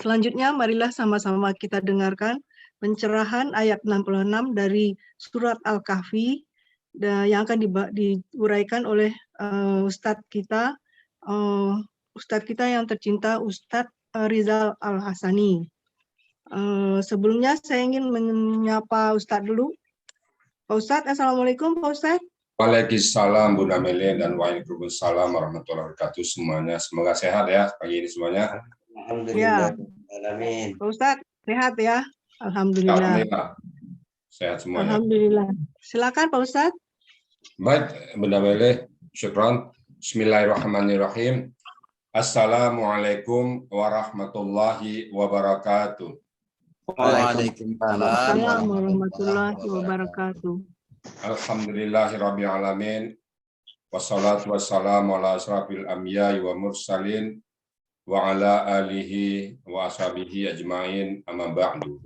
Selanjutnya, marilah sama-sama kita dengarkan pencerahan ayat 66 dari surat Al-Kahfi yang akan diuraikan oleh Ustadz kita yang tercinta, Ustadz Rizal Al-Hasani. Sebelumnya saya ingin menyapa Ustadz dulu. Pak Ustadz, Assalamualaikum Pak Ustadz. Waalaikumsalam Bunda Mele dan waalaikumsalam warahmatullahi wabarakatuh semuanya. Semoga sehat ya pagi ini semuanya. Alhamdulillah. Amin. Pak Ustadz, sehat ya? Alhamdulillah. Alhamdulillah. Sehat semuanya. Alhamdulillah. Silakan Pak Ustadz. Baik, Bunda Mele, syukran. Bismillahirrahmanirrahim. Assalamualaikum warahmatullahi wabarakatuh. Waalaikumsalam warahmatullahi wabarakatuh. Alhamdulillahirabbil alamin. Wassalatu wassalamu ala asrafil anbiya'i wa mursalin wa ala alihi wa ashabihi ajmain, amma ba'du.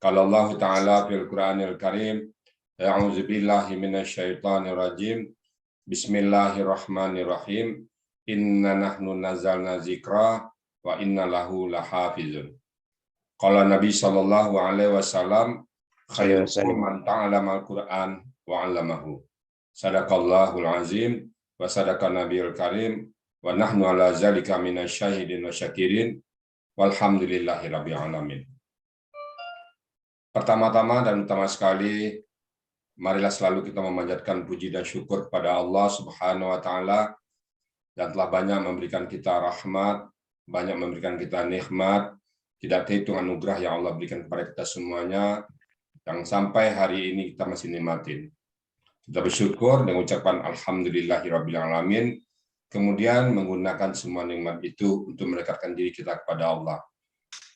Qala Allah Ta'ala fil Qur'anil Karim, a'udzu billahi minasyaitonir rajim. Bismillahirrahmanirrahim. Inna nahnu nazzalna dzikra wa inna lahu lahafizun. Qala Nabi sallallahu alaihi wasallam, khairukum man ta'allama al-Qur'an wa 'allamahu. Sadaqallahul azim wa sadaqa nabiyul karim wa nahnu ala zalika minasyahidin wa syakirin walhamdulillahi rabbil alamin. Pertama-tama dan utama sekali, marilah selalu kita memanjatkan puji dan syukur kepada Allah Subhanahu wa taala yang telah banyak memberikan kita rahmat, banyak memberikan kita nikmat, tidak terhitung anugerah yang Allah berikan kepada kita semuanya, yang sampai hari ini kita masih nikmatin. Kita bersyukur dengan ucapan alhamdulillahirabbil alamin, kemudian menggunakan semua nikmat itu untuk mendekatkan diri kita kepada Allah.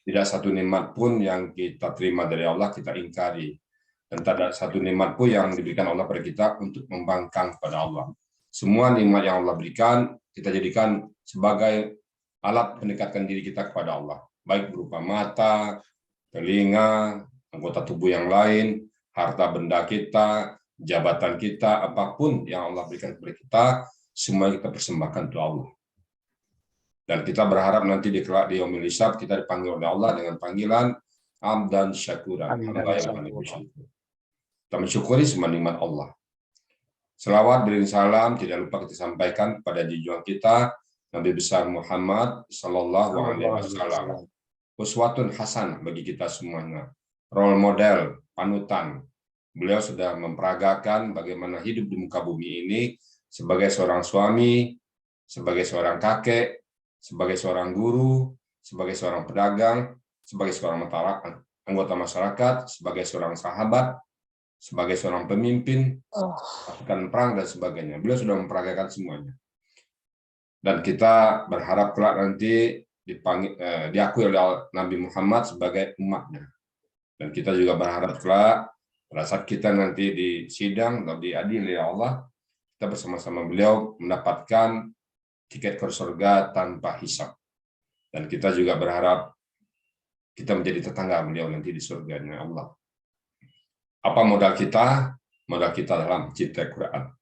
Tidak satu nikmat pun yang kita terima dari Allah kita ingkari, dan tidak satu nikmat pun yang diberikan Allah pada kita untuk membangkang kepada Allah. Semua nikmat yang Allah berikan kita jadikan sebagai alat mendekatkan diri kita kepada Allah, baik berupa mata, telinga, anggota tubuh yang lain, harta benda kita, jabatan kita, apapun yang Allah berikan kepada kita, semua kita persembahkan untuk Allah. Dan kita berharap nanti di yaumil hisab kita dipanggil oleh Allah dengan panggilan Abdan Syakuran. Kita mensyukuri semua nikmat Allah. Selawat beriring salam tidak lupa kita sampaikan kepada junjungan kita Nabi besar Muhammad sallallahu alaihi wasallam. Uswatun hasanah bagi kita semuanya. Role model, panutan. Beliau sudah memperagakan bagaimana hidup di muka bumi ini sebagai seorang suami, sebagai seorang kakek, sebagai seorang guru, sebagai seorang pedagang, sebagai seorang anggota masyarakat, sebagai seorang sahabat, sebagai seorang pemimpin, pasukan perang dan sebagainya. Beliau sudah memperagakan semuanya. Dan kita berharap kelak nanti diakui oleh Nabi Muhammad sebagai umatnya. Dan kita juga berharap kelak pada saat kita nanti di sidang atau diadili oleh Allah, kita bersama-sama beliau mendapatkan tiket ke surga tanpa hisab. Dan kita juga berharap kita menjadi tetangga beliau nanti di surganya Allah. Apa modal kita? Modal kita dalam cinta Quran.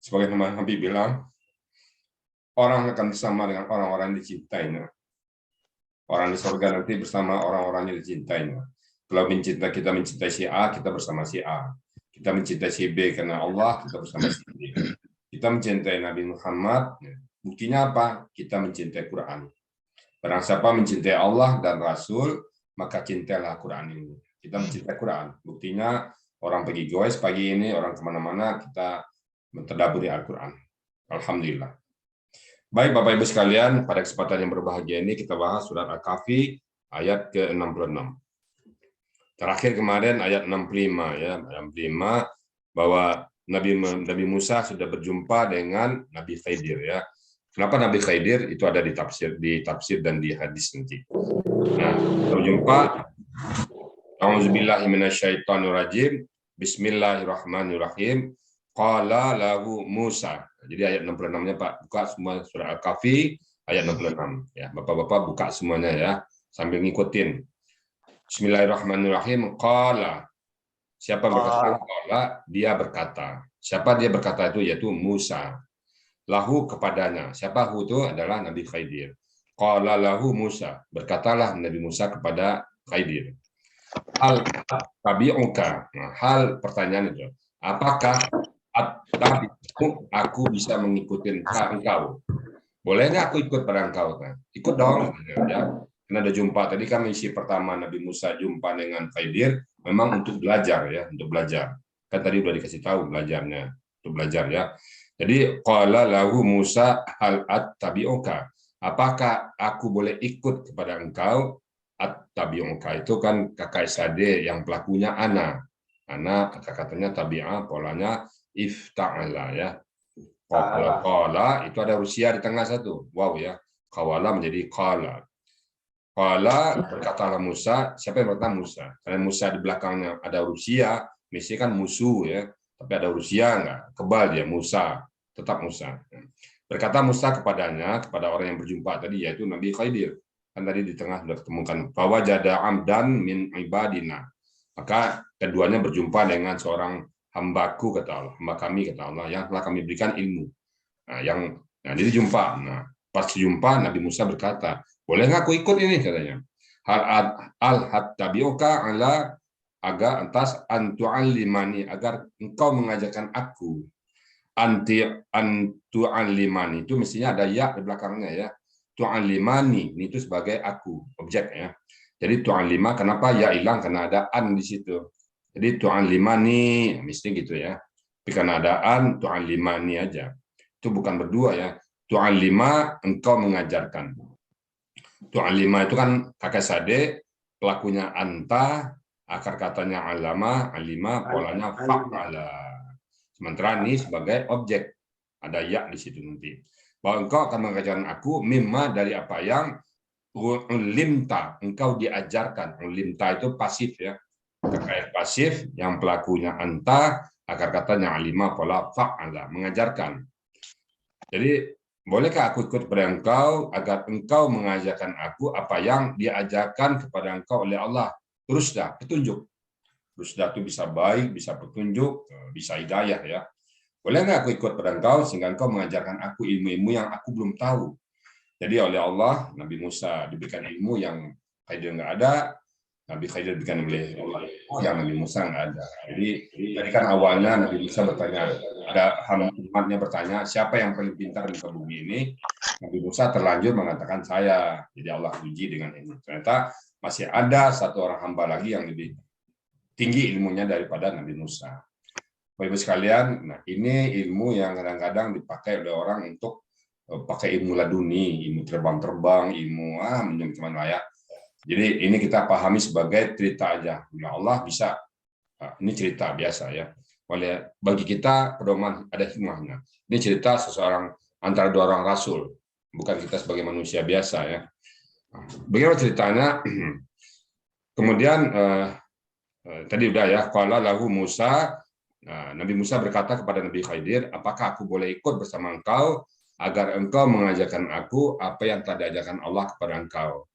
Sebagai Nabi bilang, orang akan bersama dengan orang-orang yang dicintainya. Orang di surga nanti bersama orang-orang yang dicintainya. Kalau kita mencintai si A, kita bersama si A. Kita mencintai si B karena Allah, kita bersama si B. Kita mencintai Nabi Muhammad, buktinya apa? Kita mencintai Quran. Barang siapa mencintai Allah dan Rasul, maka cintailah Quran ini. Kita mencintai Quran. Buktinya orang pergi goes pagi ini, orang kemana-mana, kita mentadaburi Al-Quran. Alhamdulillah. Baik Bapak Ibu sekalian, pada kesempatan yang berbahagia ini kita bahas surat Al-Kahfi ayat ke-66. Terakhir kemarin ayat 65 ya, 65 bahwa Nabi Musa sudah berjumpa dengan Nabi Khidir ya. Kenapa Nabi Khidir? Itu ada di tafsir dan di hadis nanti. Nah, berjumpa. A'udzubillahi minasyaitonirrajim. Bismillahirrahmanirrahim. Qala lahu Musa. Jadi ayat 66-nya Pak, buka semua surah Al-Kahfi ayat 66 ya. Bapak-bapak buka semuanya ya sambil ngikutin. Bismillahirrahmanirrahim. Qala. Siapa berkata? Qala, dia berkata. Siapa dia berkata itu? Yaitu Musa. Lahu kepadanya. Siapa hu itu? Adalah Nabi Khidir. Qala lahu Musa, berkatalah Nabi Musa kepada Khidir, hal tabi'uka. Nah, hal pertanyaan itu, apakah aku bisa mengikuti engkau? Boleh nggak aku ikut pada engkau? Nah, ikut dong, ya. Karena ada jumpa tadi kan misi pertama Nabi Musa jumpa dengan Khidir memang untuk belajar ya, untuk belajar. Kan tadi udah dikasih tahu belajarnya, untuk belajar ya. Jadi qala lahu Musa hal attabi'uka. Apakah aku boleh ikut kepada engkau? Attabi'uka itu kan kakak Sade yang pelakunya ana. Ana kata-katanya tabi'ah, polanya ifta'ala ya. Qala itu ada Rusia di tengah satu. Wow ya. Qawala menjadi qala. Qala berkatalah Musa, siapa yang berkata Musa? Karena Musa di belakangnya ada Rusia, mesti kan musuh ya. Tapi ada Rusia enggak? Kebal dia Musa, tetap Musa. Berkata Musa kepadanya, kepada orang yang berjumpa tadi yaitu Nabi Khidir. Kan tadi di tengah sudah ketemukan bahwa jada amdan min ibadina. Maka keduanya berjumpa dengan seorang hambaku kata Allah, hamba kami kata Allah yang telah kami berikan ilmu. Jadi jumpa. Nah, pas jumpa Nabi Musa berkata, boleh nggak aku ikut ini katanya. Al hattabiuka ala agar antas antu'allimani agar engkau mengajarkan aku. Antu'allimani itu mestinya ada ya di belakangnya ya. Tu'allimani itu sebagai aku objek ya. Jadi tu'allima kenapa ya hilang karena ada an di situ. Jadi tu'allimani mesti gitu ya. Tapi karena ada an tu'allimani aja. Itu bukan berdua ya. Tu'allima engkau mengajarkan. Tu'allima itu kan kakak sade, pelakunya anta, akar katanya alama, alima, polanya fa'ala. Sementara ini sebagai objek. Ada ya di situ nanti. Bahwa engkau akan mengajarkan aku mimma dari apa yang ulimta, engkau diajarkan. Ulimta itu pasif ya. Kakak pasif yang pelakunya anta, akar katanya alima, pola fa'ala, mengajarkan. Jadi bolehkah aku ikut kepada engkau agar engkau mengajarkan aku apa yang diajarkan kepada engkau oleh Allah? Rusda, petunjuk. Rusda itu bisa baik, bisa petunjuk, bisa hidayah ya. Boleh nggak aku ikut pada engkau sehingga engkau mengajarkan aku ilmu-ilmu yang aku belum tahu? Jadi oleh Allah, Nabi Musa diberikan ilmu yang Khidir nggak ada, Nabi Khidir diberikan oleh Allah yang Nabi Musa nggak ada. Jadi tadi kan awalnya Nabi Musa bertanya, ada umatnya bertanya, siapa yang paling pintar di muka bumi ini? Nabi Musa terlanjur mengatakan saya. Jadi Allah uji dengan ini. Ternyata masih ada satu orang hamba lagi yang lebih tinggi ilmunya daripada Nabi Musa. Bapak Ibu sekalian, nah ini ilmu yang kadang-kadang dipakai oleh orang untuk pakai ilmu laduni, ilmu terbang-terbang, ilmu menyemacam layak. Jadi ini kita pahami sebagai cerita aja. Nah, Allah bisa, ini cerita biasa ya. Oleh bagi kita pedoman ada hikmahnya. Ini cerita seseorang antara dua orang rasul, bukan kita sebagai manusia biasa ya. Bagaimana ceritanya? Kemudian tadi udah ya, qala lahu Musa. Nabi Musa berkata kepada Nabi Khidir, apakah aku boleh ikut bersama engkau agar engkau mengajarkan aku apa yang telah diajarkan Allah kepada engkau.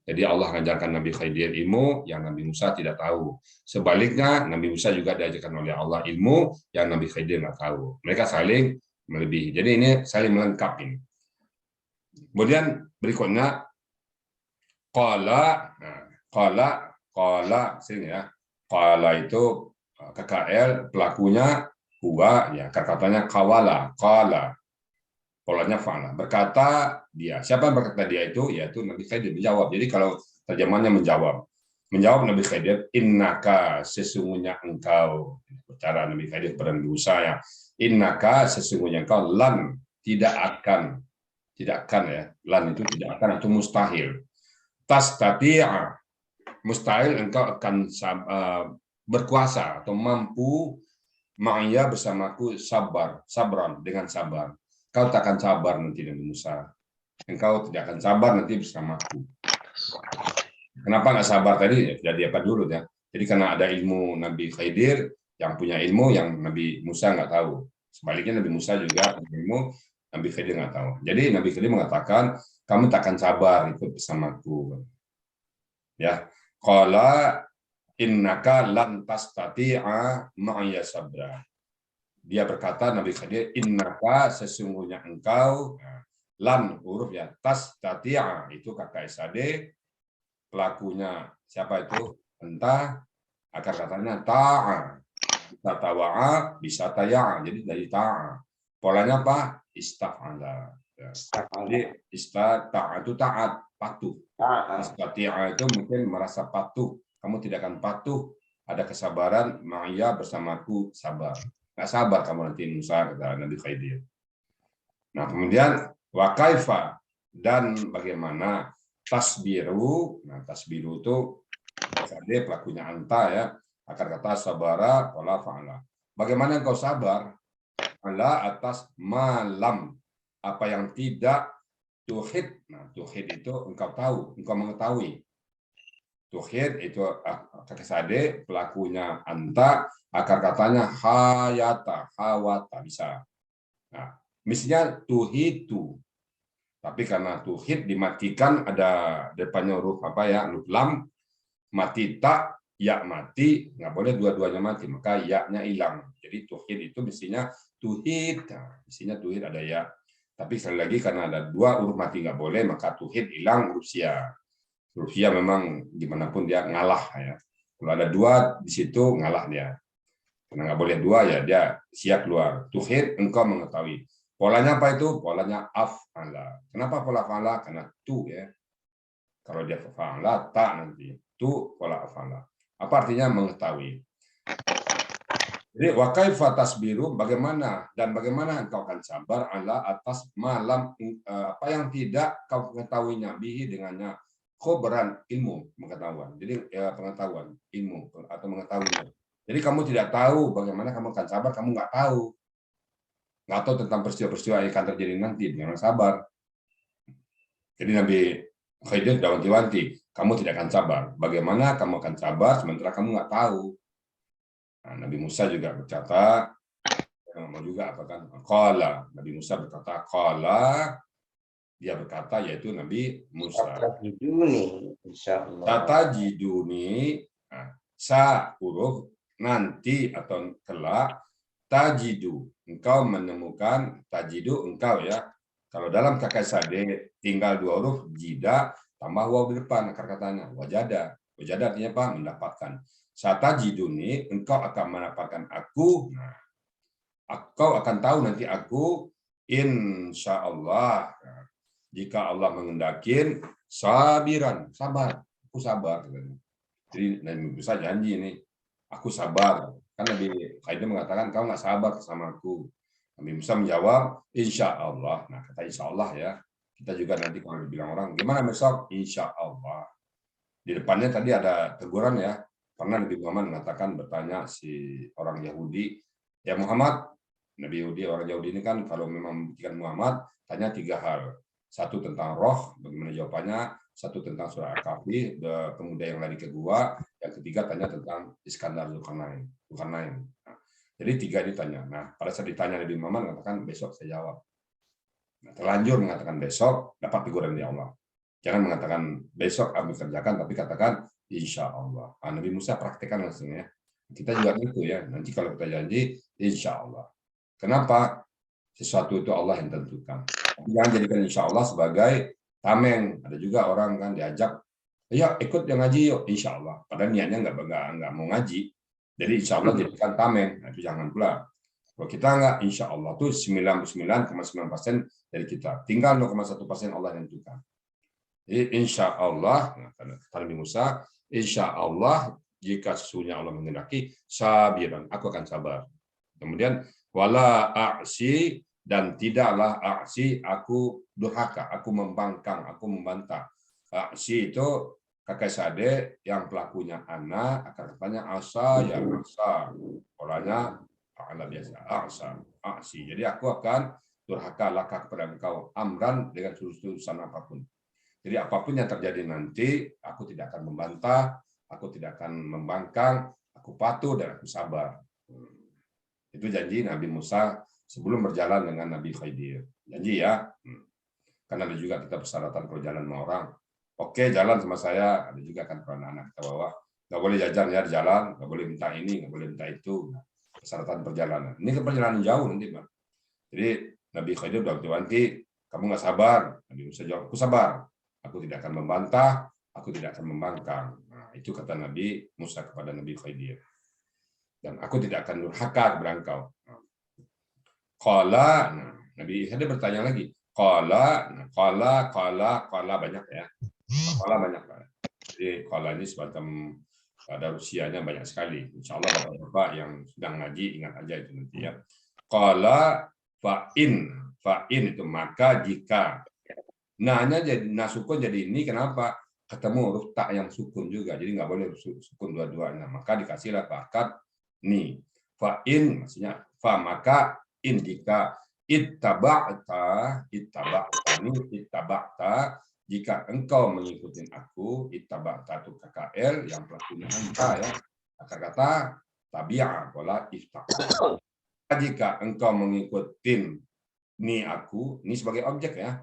Jadi Allah mengajarkan Nabi Khidir ilmu yang Nabi Musa tidak tahu. Sebaliknya, Nabi Musa juga diajarkan oleh Allah ilmu yang Nabi Khidir tidak tahu. Mereka saling melebihi. Jadi ini saling melengkapi. Kemudian berikutnya, qala sini ya. Qala itu KKL pelakunya huwa ya katanya kawala qala polanya fa'ala berkata dia. Siapa yang berkata dia itu? Yaitu Nabi Khidir menjawab. Jadi kalau terjemahannya menjawab Nabi Khidir, innaka sesungguhnya engkau, bicara Nabi Khidir kepada Nabi Musa ya, innaka sesungguhnya engkau lan tidak akan ya, lan itu tidak akan atau mustahil. Tastati'a mustahil engkau akan berkuasa atau mampu ma'ya bersamaku sabran dengan sabar. Kau tak akan sabar nanti Nabi Musa. Engkau tidak akan sabar nanti bersamaku. Kenapa nggak sabar tadi? Jadi apa dulu ya? Jadi karena ada ilmu Nabi Khidir yang punya ilmu yang Nabi Musa nggak tahu. Sebaliknya Nabi Musa juga punya ilmu Nabi Khidir nggak tahu. Jadi Nabi Khidir mengatakan, kamu tak akan sabar ikut bersamaku. Ya, qala innaka lan tastati'a ma'iya sabra. Dia berkata Nabi Khidir, innaka sesungguhnya engkau lan huruf ya, tastati'a itu kakak SAD, pelakunya siapa itu? Entah, akar katanya ta'a, bisa tawa'a, bisa taya'a, jadi dari ta'a. Polanya apa? Istaf'ala. Ya. Jadi ta'a itu taat, patuh. Istati'a itu mungkin merasa patuh. Kamu tidak akan patuh, ada kesabaran, ma'iyya bersamaku sabar. Nggak sabar kamu nanti Musa, kata Nabi Khidir. Nah, kemudian wa kaifa, dan bagaimana tasbiru. Nah, tasbiru itu tadi pelakunya anta ya, akar kata sabara wala fa'ala. Bagaimana engkau sabar ala atas malam, apa yang tidak tuhid. Nah, tuhid itu engkau tahu, engkau mengetahui. Tuhid itu kakesade, pelakunya anta, akar katanya hayata, hawata, bisa. Nah, mestinya tuhitu, tapi karena tuhid dimatikan, ada depannya huruf apa ya, huruf lam, mati tak, ya mati, nggak boleh dua-duanya mati, maka ya-nya hilang. Jadi tuhid itu mestinya tuhid, nah, mestinya tuhid ada ya. Tapi sekali lagi karena ada dua huruf mati nggak boleh, maka tuhid hilang huruf sia. Huruf sia memang dimanapun dia ngalah ya. Kalau ada dua di situ ngalah dia. Karena nggak boleh dua ya dia sia keluar. Tuhid engkau mengetahui. Polanya apa itu? Polanya af'ala. Kenapa pola fa'ala? Karena tu ya. Kalau dia fa'ala tak nanti. Tu pola af'ala. Apa artinya mengetahui? Jadi wa kaifa tasbiru, bagaimana dan bagaimana engkau akan sabar ala atas malam apa yang tidak kau mengetahuinya bihi dengannya, khobaran ilmu pengetahuan. Jadi pengetahuan ilmu atau mengetahuinya. Jadi kamu tidak tahu bagaimana kamu akan sabar, kamu nggak tahu. Nggak tahu tentang peristiwa-peristiwa yang akan terjadi nanti, dengan sabar. Jadi Nabi Khidir sudah wanti-wanti, kamu tidak akan sabar. Bagaimana kamu akan sabar sementara kamu nggak tahu? Nah, Nabi Musa juga berkata, mau juga apa kan? Qala, Nabi Musa berkata, qala, dia berkata yaitu Nabi Musa. Tatajiduni, nah, sa huruf nanti atau kelak, tajidu, engkau menemukan, tajidu engkau ya. Kalau dalam kakak tinggal dua huruf, jida tambah waw di depan akar katanya, wajada. Wajada artinya apa? Mendapatkan. Satajiduni, engkau akan mendapatkan aku. Nah, engkau akan tahu nanti aku, insya Allah. Nah, jika Allah mengendakin, sabiran, sabar. Aku sabar. Jadi Nabi Musa janji ini, aku sabar. Kan Nabi Khidir mengatakan, kau nggak sabar sama aku. Nabi Musa menjawab, insya Allah. Nah, kata insya Allah ya. Kita juga nanti kalau dibilang orang, gimana besok? Insya Allah. Di depannya tadi ada teguran ya. Pernah Nabi Muhammad mengatakan, bertanya si orang Yahudi, ya Muhammad, Nabi Yahudi, orang Yahudi ini kan kalau memang membuktikan Muhammad, tanya tiga hal. Satu tentang roh, bagaimana jawabannya. Satu tentang surah Al-Kahfi, pemuda yang lari ke gua. Yang ketiga tanya tentang Iskandar Zulkarnain. Nah, jadi tiga ini tanya. Nah, pada saat ditanya Nabi Muhammad mengatakan besok saya jawab. Nah, terlanjur mengatakan besok dapat teguran dari Allah. Jangan mengatakan besok kami kerjakan, tapi katakan insya Allah. Nah, Nabi Musa praktekkan langsung ya. Kita juga gitu ya. Nanti kalau kita janji, insya Allah. Kenapa? Sesuatu itu Allah yang tentukan. Jangan jadikan insya Allah sebagai tameng. Ada juga orang kan diajak, ya ikut yang ngaji yuk, insya Allah. Padahal niatnya nggak mau ngaji. Jadi insya Allah jadikan tameng. Nah, itu jangan pula. Kalau kita nggak, insya Allah tuh 99,9% dari kita. Tinggal 0,1% Allah yang tentukan. Jadi insya Allah, kata Nabi Musa, insya Allah jika sesungguhnya Allah menghendaki, sabiran, aku akan sabar. Kemudian wala a'si, dan tidaklah a'si, aku durhaka, aku membangkang, aku membantah. A'si itu kakek sade yang pelakunya anak, akan katanya asa ya asa. Polanya ala biasa, a'si. Jadi aku akan durhaka laka kepada engkau, amran dengan urusan apapun. Jadi apapun yang terjadi nanti, aku tidak akan membantah, aku tidak akan membangkang, aku patuh dan aku sabar. Itu janji Nabi Musa sebelum berjalan dengan Nabi Khidir. Janji ya. Karena ada juga kita persyaratan kalau jalan sama orang. Oke, jalan sama saya. Ada juga kan anak-anak kita bawa. Nggak boleh jajan ya di jalan, nggak boleh minta ini, nggak boleh minta itu. Persyaratan perjalanan. Ini kan perjalanan jauh nanti, Pak. Jadi Nabi Khidir sudah wanti, kamu nggak sabar. Nabi Musa jawab, aku sabar. Aku tidak akan membantah, aku tidak akan membangkang. Nah, itu kata Nabi Musa kepada Nabi Khidir. Dan aku tidak akan durhaka kepada engkau. Qala, nah, Nabi Khidir bertanya lagi. Qala, nah, qala banyak ya. Qala banyak. Jadi qala ini semacam ada usianya banyak sekali. Insya Allah bapak-bapak yang sedang ngaji ingat aja itu nanti ya. Qala fa'in itu maka jika. Nah-nya jadi sukun jadi ini kenapa? Ketemu huruf tak yang sukun juga. Jadi nggak boleh sukun dua-duanya. Maka dikasihlah bakat ni. Fa'in maksudnya fa maka in jika ittaba'ta jika engkau mengikuti aku, ittaba'ta itu KKL yang pelakunya anta ya. Kata-kata tabi'ah wala iftaq. Jika engkau mengikuti ni aku, ini sebagai objek ya.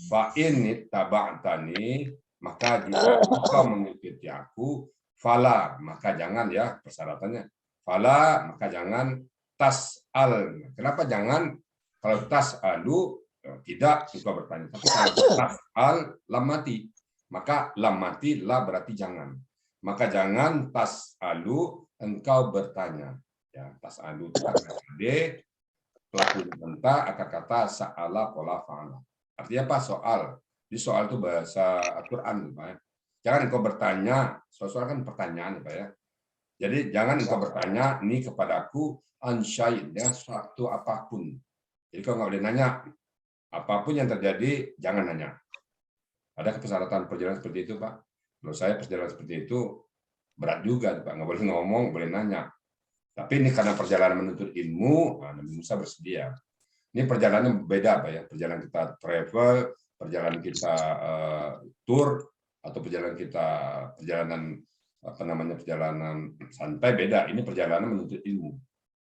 Fa in ittaba'tani, maka jika engkau mengikuti aku, fala, maka jangan ya persyaratannya. Fala, maka jangan tas'al. Kenapa jangan? Kalau tas'alu tidak engkau bertanya. Tapi kalau tas'al lam mati, maka lam mati la berarti jangan. Maka jangan tas'alu engkau bertanya. Ya, tas'alu itu kata pelaku mentah akan kata sa'ala pola fa'ala. Artinya apa? Soal. Di soal itu bahasa Al-Quran, Pak ya. Jangan engkau bertanya, soal kan pertanyaan, Pak ya. Jadi jangan engkau bertanya ini kepadaku ansyaid ya suatu apapun. Jadi kalau nggak boleh nanya apapun yang terjadi jangan nanya. Ada persyaratan perjalanan seperti itu, Pak? Menurut saya perjalanan seperti itu berat juga, Pak. Nggak boleh ngomong, boleh nanya. Tapi ini karena perjalanan menuntut ilmu, Nabi Musa bersedia. Ini perjalanan beda, Pak ya. Perjalanan kita travel, perjalanan kita tour, atau perjalanan apa namanya perjalanan santai beda. Ini perjalanan menuntut ilmu.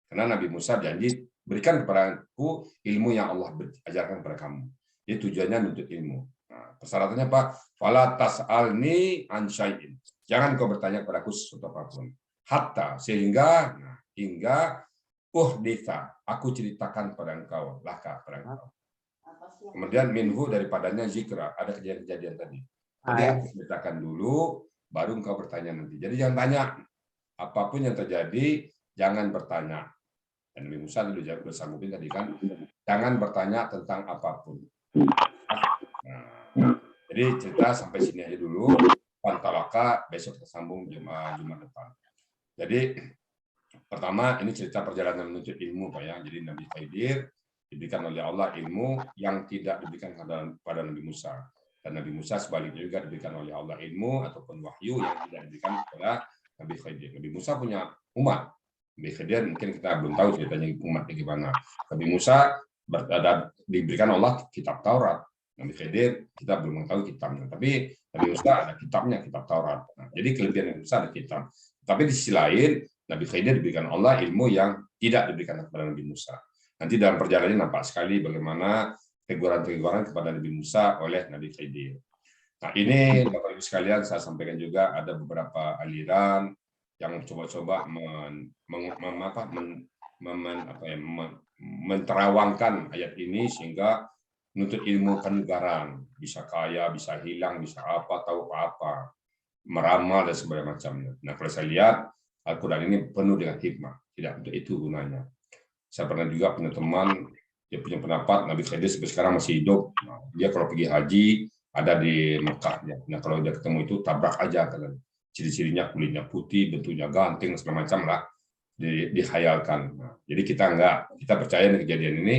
Karena Nabi Musa janji berikan kepadaku ilmu yang Allah ajarkan kepada kamu. Jadi tujuannya menuntut ilmu. Nah, persyaratannya Pak, fala tas'alni an syai'in. Jangan kau bertanya kepadaku sesuatu apapun. Hatta sehingga hingga uhditha, aku ceritakan kepada engkau, laka kepada engkau. Kemudian minhu daripadanya zikra, ada kejadian-kejadian tadi. Jadi aku ceritakan dulu, baru engkau bertanya nanti. Jadi jangan tanya apapun yang terjadi, jangan bertanya. Dan Nabi Musa dulu udah sanggupin tadi kan, jangan bertanya tentang apapun. Nah, jadi cerita sampai sini aja dulu. Pantalaka besok kita sambung Jumat depan. Jadi pertama ini cerita perjalanan menuntut ilmu, Pak ya. Jadi Nabi Khidir diberikan oleh Allah ilmu yang tidak diberikan kepada Nabi Musa. Dan Nabi Musa sebaliknya juga diberikan oleh Allah ilmu ataupun wahyu yang tidak diberikan kepada Nabi Khidir. Nabi Musa punya umat. Nabi Khidir mungkin kita belum tahu ceritanya umatnya gimana. Nabi Musa diberikan Allah kitab Taurat. Nabi Khidir kita belum tahu kitabnya. Tapi Nabi Musa ada kitabnya, kitab Taurat. Nah, jadi kelebihan Nabi Musa ada kitab. Tapi di sisi lain Nabi Khidir diberikan Allah ilmu yang tidak diberikan kepada Nabi Musa. Nanti dalam perjalanannya nampak sekali bagaimana teguran-teguran kepada Nabi Musa oleh Nabi Khidir. Nah ini Bapak Ibu sekalian saya sampaikan juga ada beberapa aliran yang coba-coba menterawangkan ayat ini sehingga menuntut ilmu kenegaraan, bisa kaya, bisa hilang, bisa apa, tahu apa, meramal dan sebagainya macamnya. Nah kalau saya lihat Al-Quran ini penuh dengan hikmah, tidak untuk itu gunanya. Saya pernah juga punya teman, dia punya pendapat Nabi Khidir sampai sekarang masih hidup. Nah, dia kalau pergi haji ada di Mekah. Nah kalau dia ketemu itu tabrak aja, kan. Ciri-cirinya kulitnya putih, bentuknya ganting, segala macam lah dihayalkan. Nah, jadi kita enggak, kita percaya dengan kejadian ini,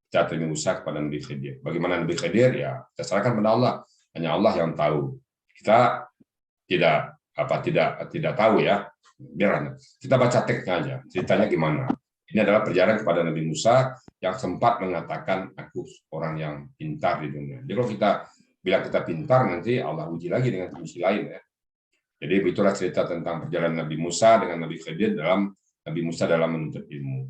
kita terima usaha kepada Nabi Khidir. Bagaimana Nabi Khidir? Ya kita serahkan pada Allah. Hanya Allah yang tahu. Kita tidak tahu ya. Biar kita baca teksnya aja, ceritanya gimana. Ini adalah perjalanan kepada Nabi Musa yang sempat mengatakan aku orang yang pintar di dunia. Jadi kalau kita bilang kita pintar, nanti Allah uji lagi dengan misi lain ya. Jadi itulah cerita tentang perjalanan Nabi Musa dengan Nabi Khidir Nabi Musa dalam menuntut ilmu.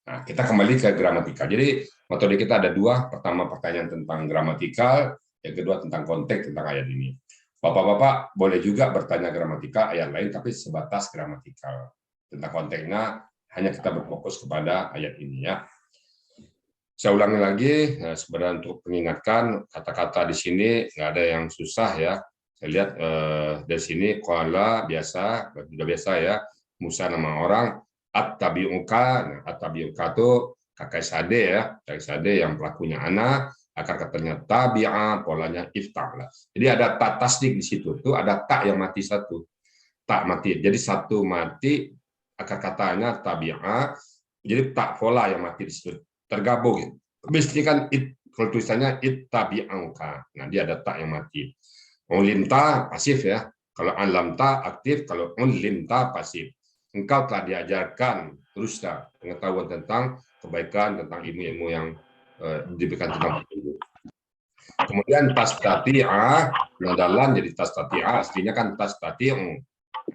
Nah, kita kembali ke gramatikal. Jadi metode kita ada dua. Pertama pertanyaan tentang gramatikal, yang kedua tentang konteks tentang ayat ini. Bapak-bapak boleh juga bertanya gramatikal ayat lain, tapi sebatas gramatikal. Tentang konteksnya hanya kita berfokus kepada ayat ini ya. Saya ulangi lagi, sebenarnya untuk mengingatkan kata-kata di sini nggak ada yang susah ya. Saya lihat dari sini qala biasa, sudah biasa ya. Musa nama orang, at-tabi'uka. Nah, at-tabi'uka itu kakak sade ya, kakak sade yang pelakunya anak, akar katanya tabi'a, polanya ifta'lah. Jadi ada tak tasdik di situ, tuh ada tak yang mati satu, tak mati. Jadi satu mati, akar katanya tabi'a, jadi tak pola yang mati di situ tergabung. Gitu. Mesti kan kalau tulisannya it tabi'angka. Nah, dia ada tak yang mati. Ulimta pasif ya. Kalau alamta aktif, kalau ulimta pasif. Engkau telah diajarkan terus pengetahuan tentang kebaikan, tentang ilmu-ilmu yang diberikan tentang ilmu. Kemudian tas tati'ah, nadalan jadi tas tati'ah, aslinya kan tas tati'u.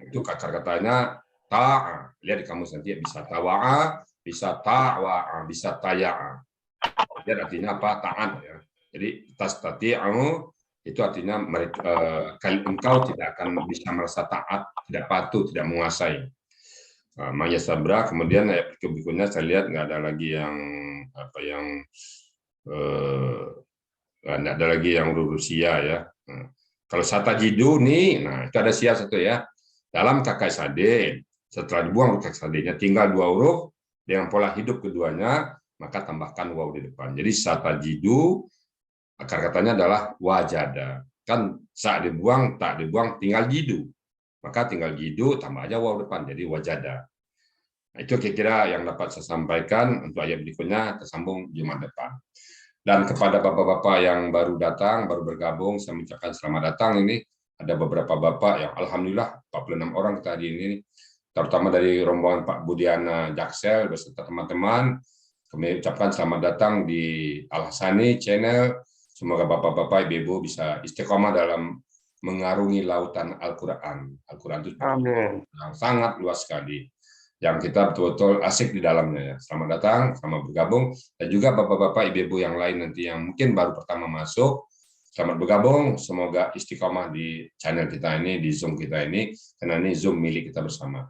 Itu kata-katanya ta'a. Lihat di kamus nanti bisa tawa'a, bisa ta'wa'a, bisa taya'a. Dia artinya apa? Taat ya. Jadi tastati'u itu artinya engkau tidak akan bisa merasa taat, tidak patuh, tidak menguasai. Maya sabra, kemudian ayat berikutnya saya lihat nggak ada lagi yang apa yang nggak ada lagi yang rusia ya. Kalau satajidu nih, nah itu ada sia satu ya. Dalam kakak sade, setelah dibuang kakak sadenya tinggal dua huruf dengan pola hidup keduanya, maka tambahkan waw di depan. Jadi satajidu akar katanya adalah wajada. Kan saat dibuang, tak dibuang, tinggal jidu. Maka tinggal jidu, tambah aja waw depan, jadi wajada. Nah, itu kira-kira yang dapat saya sampaikan untuk ayat berikutnya, tersambung Jumat depan. Dan kepada bapak-bapak yang baru datang, baru bergabung, saya mengucapkan selamat datang. Ini ada beberapa bapak yang alhamdulillah 46 orang kita hari ini, terutama dari rombongan Pak Budiana Jaksel beserta teman-teman. Kami ucapkan selamat datang di Al-Hasani Channel. Semoga bapak-bapak, ibu-ibu bisa istiqomah dalam mengarungi lautan Al-Quran. Al-Quran itu yang sangat luas sekali, yang kita betul-betul asik di dalamnya. Selamat datang, selamat bergabung. Dan juga bapak-bapak, ibu-ibu yang lain nanti yang mungkin baru pertama masuk, selamat bergabung. Semoga istiqomah di channel kita ini, di Zoom kita ini, karena ini Zoom milik kita bersama.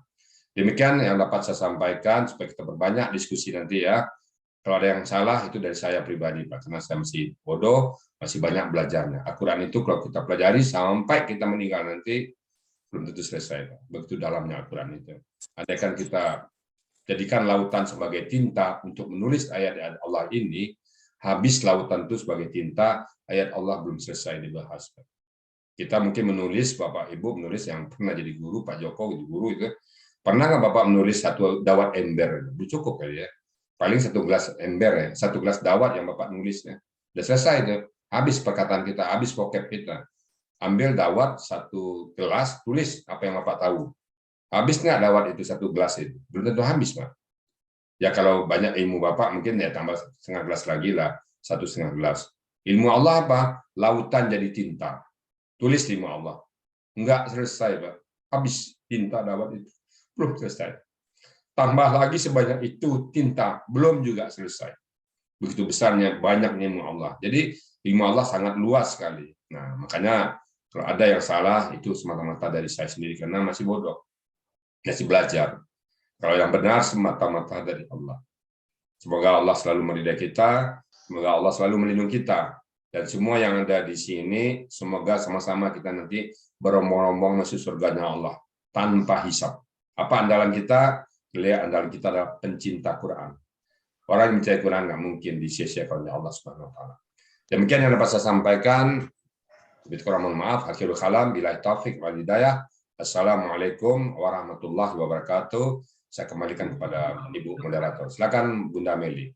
Demikian yang dapat saya sampaikan, supaya kita berbanyak diskusi nanti ya. Kalau ada yang salah, itu dari saya pribadi, Pak. Karena saya masih bodoh, masih banyak belajarnya. Al-Quran itu kalau kita pelajari sampai kita meninggal nanti, belum tentu selesai. Pak. Begitu dalamnya Al-Quran itu. Andaikan kita jadikan lautan sebagai tinta untuk menulis ayat-ayat Allah ini, habis lautan itu sebagai tinta, ayat Allah belum selesai dibahas. Kita mungkin menulis, Bapak Ibu menulis yang pernah jadi guru, Pak Joko jadi guru itu, pernah nggak Bapak menulis satu dawat ember? Itu cukup kali ya. Paling satu gelas ember ya, satu gelas dawat yang Bapak nulisnya. Sudah selesai itu, habis perkataan kita, habis vocab kita. Ambil dawat satu gelas, tulis apa yang Bapak tahu. Habis nggak dawat itu satu gelas itu? Belum tentu habis, Pak. Ya kalau banyak ilmu Bapak mungkin ya tambah setengah gelas lagi lah, 1,5 gelas. Ilmu Allah apa? Lautan jadi tinta. Tulis ilmu Allah. Enggak selesai, Pak. Habis tinta dawat itu. Belum selesai. Tambah lagi sebanyak itu tinta, belum juga selesai. Begitu besarnya, banyaknya ilmu Allah. Jadi ilmu Allah sangat luas sekali. Nah, makanya kalau ada yang salah, itu semata-mata dari saya sendiri, karena masih bodoh. Masih belajar. Kalau yang benar, semata-mata dari Allah. Semoga Allah selalu meridai kita, semoga Allah selalu melindungi kita. Dan semua yang ada di sini, semoga sama-sama kita nanti berombong-ombong masuk surganya Allah, tanpa hisab. Apa andalan kita? Lihat andalan kita adalah pencinta Quran. Orang yang mencintai Quran nggak mungkin disia-siakan oleh Allah Subhanahu Wa Taala. Demikian yang dapat saya sampaikan. Mohon maaf. Akhirul kalam. Billahi taufiq wal hidayah. Assalamualaikum warahmatullahi wabarakatuh. Saya kembalikan kepada Ibu moderator. Silakan Bunda Meli.